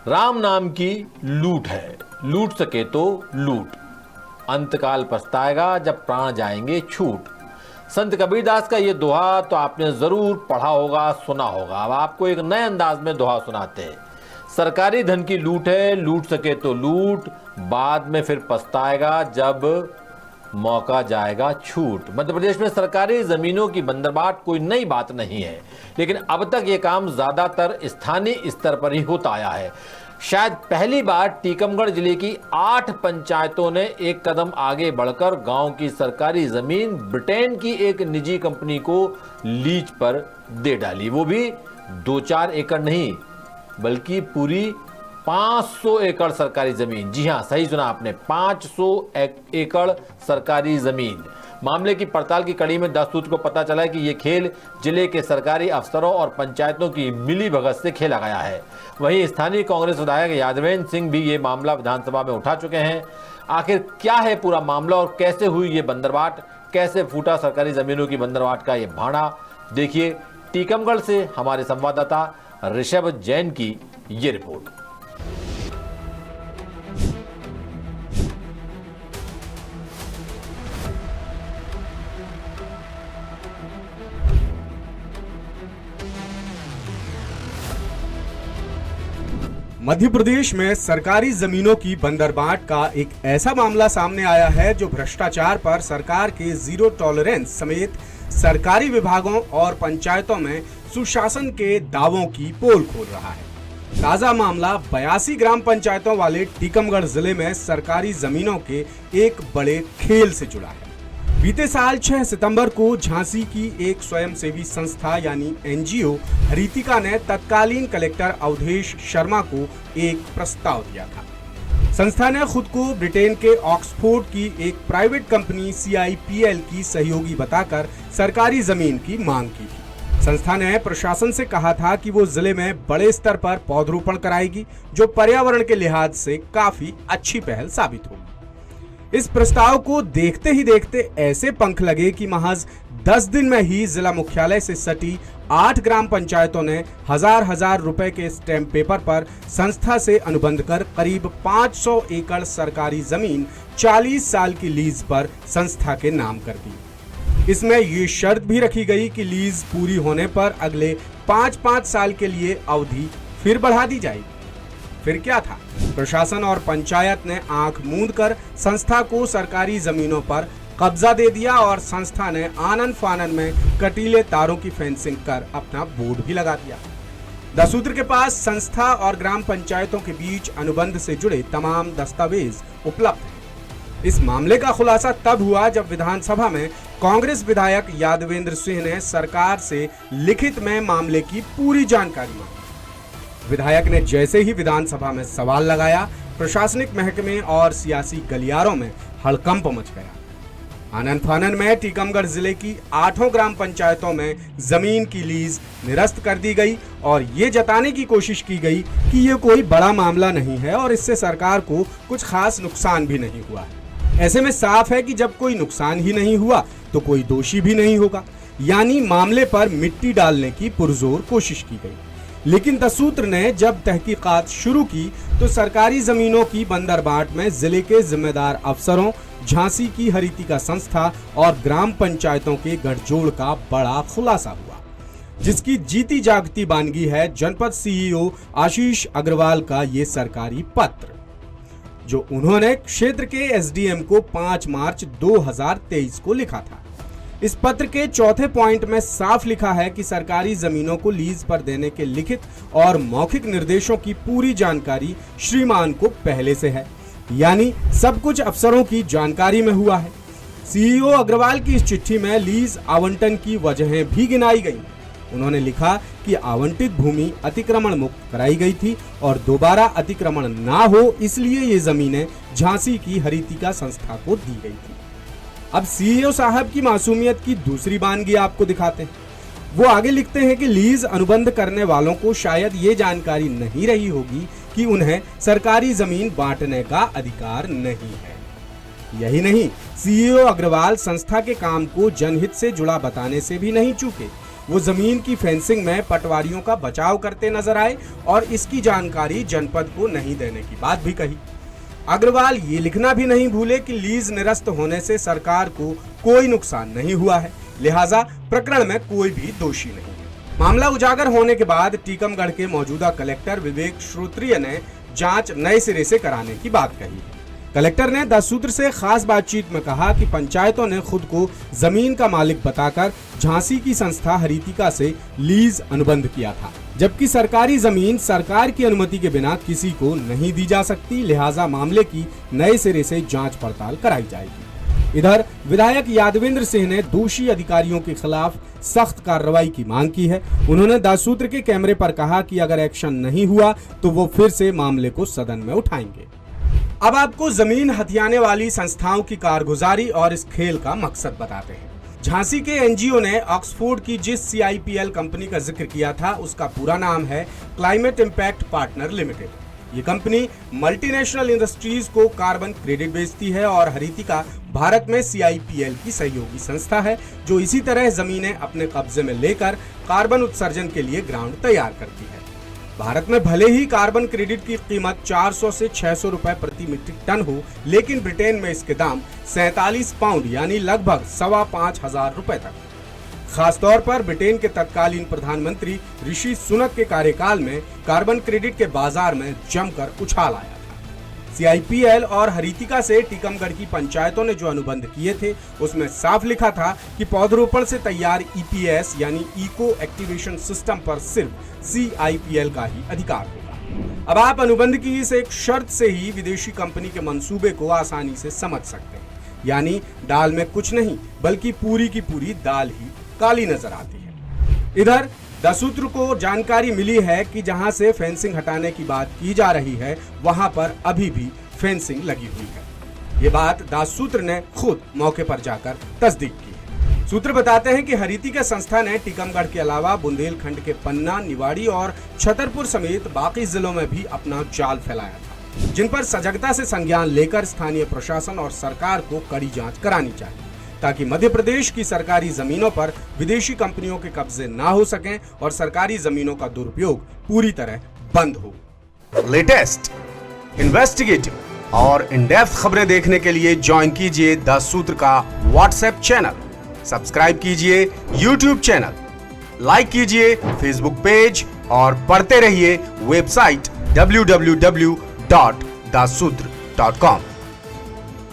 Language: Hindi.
राम नाम की लूट है, लूट सके तो लूट, अंतकाल पछताएगा जब प्राण जाएंगे छूट। संत कबीरदास का ये दोहा तो आपने जरूर पढ़ा होगा, सुना होगा। अब आपको एक नए अंदाज में दोहा सुनाते हैं। सरकारी धन की लूट है, लूट सके तो लूट, बाद में फिर पछताएगा जब मौका जाएगा छूट। मध्य प्रदेश में सरकारी जमीनों की बंदरबाट कोई नई बात नहीं है, लेकिन अब तक ये काम ज्यादातर स्थानीय स्तर पर ही होता आया है। शायद पहली बार टीकमगढ़ जिले की 8 पंचायतों ने एक कदम आगे बढ़कर गांव की सरकारी जमीन ब्रिटेन की एक निजी कंपनी को लीज पर दे डाली। वो भी 2-4 एकड़ नहीं, बल्कि पूरी 500 एकड़ सरकारी जमीन। जी हां, सही सुना आपने, 500 एकड़ सरकारी जमीन। मामले की पड़ताल की कड़ी में 10 सूत्र को पता चला है कि यह खेल जिले के सरकारी अफसरों और पंचायतों की मिली भगत से खेला गया है। वहीं स्थानीय कांग्रेस विधायक यादवेंद्र सिंह भी ये मामला विधानसभा में उठा चुके हैं। आखिर क्या है पूरा मामला और कैसे हुई ये बंदरबाट, कैसे फूटा सरकारी जमीनों की बंदरबाट का ये भाड़ा, देखिए टीकमगढ़ से हमारे संवाददाता ऋषभ जैन की ये रिपोर्ट। मध्य प्रदेश में सरकारी जमीनों की बंदरबाट का एक ऐसा मामला सामने आया है जो भ्रष्टाचार पर सरकार के जीरो टॉलरेंस समेत सरकारी विभागों और पंचायतों में सुशासन के दावों की पोल खोल रहा है। ताजा मामला 82 ग्राम पंचायतों वाले टीकमगढ़ जिले में सरकारी जमीनों के एक बड़े खेल से जुड़ा है। बीते साल 6 सितंबर को झांसी की एक स्वयंसेवी संस्था यानी एनजीओ हरितिका ने तत्कालीन कलेक्टर अवधेश शर्मा को एक प्रस्ताव दिया था। संस्था ने खुद को ब्रिटेन के ऑक्सफोर्ड की एक प्राइवेट कंपनी CIPL की सहयोगी बताकर सरकारी जमीन की मांग की थी। संस्था ने प्रशासन से कहा था कि वो जिले में बड़े स्तर पर पौधरोपण कराएगी, जो पर्यावरण के लिहाज से काफी अच्छी पहल साबित होगी। इस प्रस्ताव को देखते ही देखते ऐसे पंख लगे कि महज 10 दिन में ही जिला मुख्यालय से सटी 8 ग्राम पंचायतों ने हजार रुपए के स्टैम्प पेपर पर संस्था से अनुबंध कर करीब 500 एकड़ सरकारी जमीन 40 साल की लीज पर संस्था के नाम कर दी। इसमें ये शर्त भी रखी गई कि लीज पूरी होने पर अगले 5-5 साल के लिए अवधि फिर बढ़ा दी जाएगी। फिर क्या था, प्रशासन और पंचायत ने आंख मूंद कर संस्था को सरकारी जमीनों पर कब्जा दे दिया और संस्था ने आनन फानन में कटीले तारों की फेंसिंग कर अपना बोर्ड भी लगा दिया। 10 सूत्र के पास संस्था और ग्राम पंचायतों के बीच अनुबंध से जुड़े तमाम दस्तावेज उपलब्ध हैं। इस मामले का खुलासा तब हुआ जब विधानसभा में कांग्रेस विधायक यादवेंद्र सिंह ने सरकार से लिखित में मामले की पूरी जानकारी मांगी। विधायक ने जैसे ही विधानसभा में सवाल लगाया, प्रशासनिक महकमे और सियासी गलियारों में हड़कंप मच गया। आनन फानन में टीकमगढ़ जिले की 8 ग्राम पंचायतों में जमीन की लीज निरस्त कर दी गई और ये जताने की कोशिश की गई कि ये कोई बड़ा मामला नहीं है और इससे सरकार को कुछ खास नुकसान भी नहीं हुआ है। ऐसे में साफ है कि जब कोई नुकसान ही नहीं हुआ तो कोई दोषी भी नहीं होगा, यानी मामले पर मिट्टी डालने की पुरजोर कोशिश की गई। लेकिन 10 सूत्र ने जब तहकीकात शुरू की तो सरकारी जमीनों की बंदरबाट में जिले के जिम्मेदार अफसरों, झांसी की हरितिका संस्था और ग्राम पंचायतों के गठजोड़ का बड़ा खुलासा हुआ, जिसकी जीती जागती बानगी है जनपद CEO आशीष अग्रवाल का ये सरकारी पत्र, जो उन्होंने क्षेत्र के SDM को 5 मार्च 2023 को लिखा था। इस पत्र के चौथे पॉइंट में साफ लिखा है कि सरकारी जमीनों को लीज पर देने के लिखित और मौखिक निर्देशों की पूरी जानकारी श्रीमान को पहले से है, यानी सब कुछ अफसरों की जानकारी में हुआ है। CEO अग्रवाल की इस चिट्ठी में लीज आवंटन की वजहें भी गिनाई गई। उन्होंने लिखा कि आवंटित भूमि अतिक्रमण मुक्त कराई गई थी और दोबारा अतिक्रमण ना हो इसलिए ये जमीनें झांसी की हरितिका संस्था को दी गई थी। अब CEO साहब की मासूमियत की दूसरी बानगी आपको दिखाते हैं। वो आगे लिखते हैं कि लीज अनुबंध करने वालों को शायद ये जानकारी नहीं रही होगी कि उन्हें सरकारी जमीन बांटने का अधिकार नहीं है। यही नहीं, CEO अग्रवाल संस्था के काम को जनहित से जुड़ा बताने से भी नहीं चूके। वो जमीन की फेंसिंग में पटवारियों का बचाव करते नजर आए और इसकी जानकारी जनपद को नहीं देने की बात भी कही। अग्रवाल ये लिखना भी नहीं भूले कि लीज निरस्त होने से सरकार को कोई नुकसान नहीं हुआ है, लिहाजा प्रकरण में कोई भी दोषी नहीं है। मामला उजागर होने के बाद टीकमगढ़ के मौजूदा कलेक्टर विवेक श्रोत्रिय ने जांच नए सिरे से कराने की बात कही। कलेक्टर ने 10 सूत्र से खास बातचीत में कहा कि पंचायतों ने खुद को जमीन का मालिक बताकर झांसी की संस्था हरितिका से लीज अनुबंध किया था, जबकि सरकारी जमीन सरकार की अनुमति के बिना किसी को नहीं दी जा सकती, लिहाजा मामले की नए सिरे से जांच पड़ताल कराई जाएगी। इधर विधायक यादवेंद्र सिंह ने दोषी अधिकारियों के खिलाफ सख्त कार्रवाई की मांग की है। उन्होंने 10 सूत्र के कैमरे पर कहा कि अगर एक्शन नहीं हुआ तो वो फिर से मामले को सदन में उठाएंगे। अब आपको जमीन हथियाने वाली संस्थाओं की कारगुजारी और इस खेल का मकसद बताते हैं। झांसी के एनजीओ ने ऑक्सफोर्ड की जिस CIPL कंपनी का जिक्र किया था उसका पूरा नाम है क्लाइमेट इम्पैक्ट पार्टनर लिमिटेड। ये कंपनी मल्टीनेशनल इंडस्ट्रीज को कार्बन क्रेडिट बेचती है और हरितिका भारत में CIPL की सहयोगी संस्था है जो इसी तरह जमीनें अपने कब्जे में लेकर कार्बन उत्सर्जन के लिए ग्राउंड तैयार करती है। भारत में भले ही कार्बन क्रेडिट की कीमत 400 से 600 रुपए प्रति मीट्रिक टन हो, लेकिन ब्रिटेन में इसके दाम 47 पाउंड यानी लगभग 5,500 रुपए तक। खासतौर पर ब्रिटेन के तत्कालीन प्रधानमंत्री ऋषि सुनक के कार्यकाल में कार्बन क्रेडिट के बाजार में जमकर उछाल आया था। CIPL और हरितिका से टीकमगढ़ की पंचायतों ने जो अनुबंध किए थे उसमें साफ लिखा था कि पौधरोपण से तैयार EPS यानी इको एक्टिवेशन सिस्टम पर सिर्फ CIPL का ही अधिकार होगा। अब आप अनुबंध की इस एक शर्त से ही विदेशी कंपनी के मंसूबे को आसानी से समझ सकते हैं, यानी दाल में कुछ नहीं बल्कि पूरी की पूरी दाल ही काली नजर आती है। इधर 10 सूत्र को जानकारी मिली है कि जहां से फेंसिंग हटाने की बात की जा रही है वहां पर अभी भी फेंसिंग लगी हुई है। ये बात 10 सूत्र ने खुद मौके पर जाकर तस्दीक की है। सूत्र बताते हैं कि हरितिका संस्था ने टीकमगढ़ के अलावा बुंदेलखंड के पन्ना, निवाड़ी और छतरपुर समेत बाकी जिलों में भी अपना जाल फैलाया था, जिन पर सजगता से संज्ञान लेकर स्थानीय प्रशासन और सरकार को कड़ी जांच करानी चाहिए ताकि मध्य प्रदेश की सरकारी जमीनों पर विदेशी कंपनियों के कब्जे ना हो सकें और सरकारी जमीनों का दुरुपयोग पूरी तरह बंद हो। लेटेस्ट, इन्वेस्टिगेटिव और इन डेप्थ खबरें देखने के लिए ज्वाइन कीजिए 10 सूत्र का व्हाट्सएप चैनल, सब्सक्राइब कीजिए YouTube चैनल, लाइक कीजिए Facebook पेज और पढ़ते रहिए वेबसाइट www.daसूत्र.com।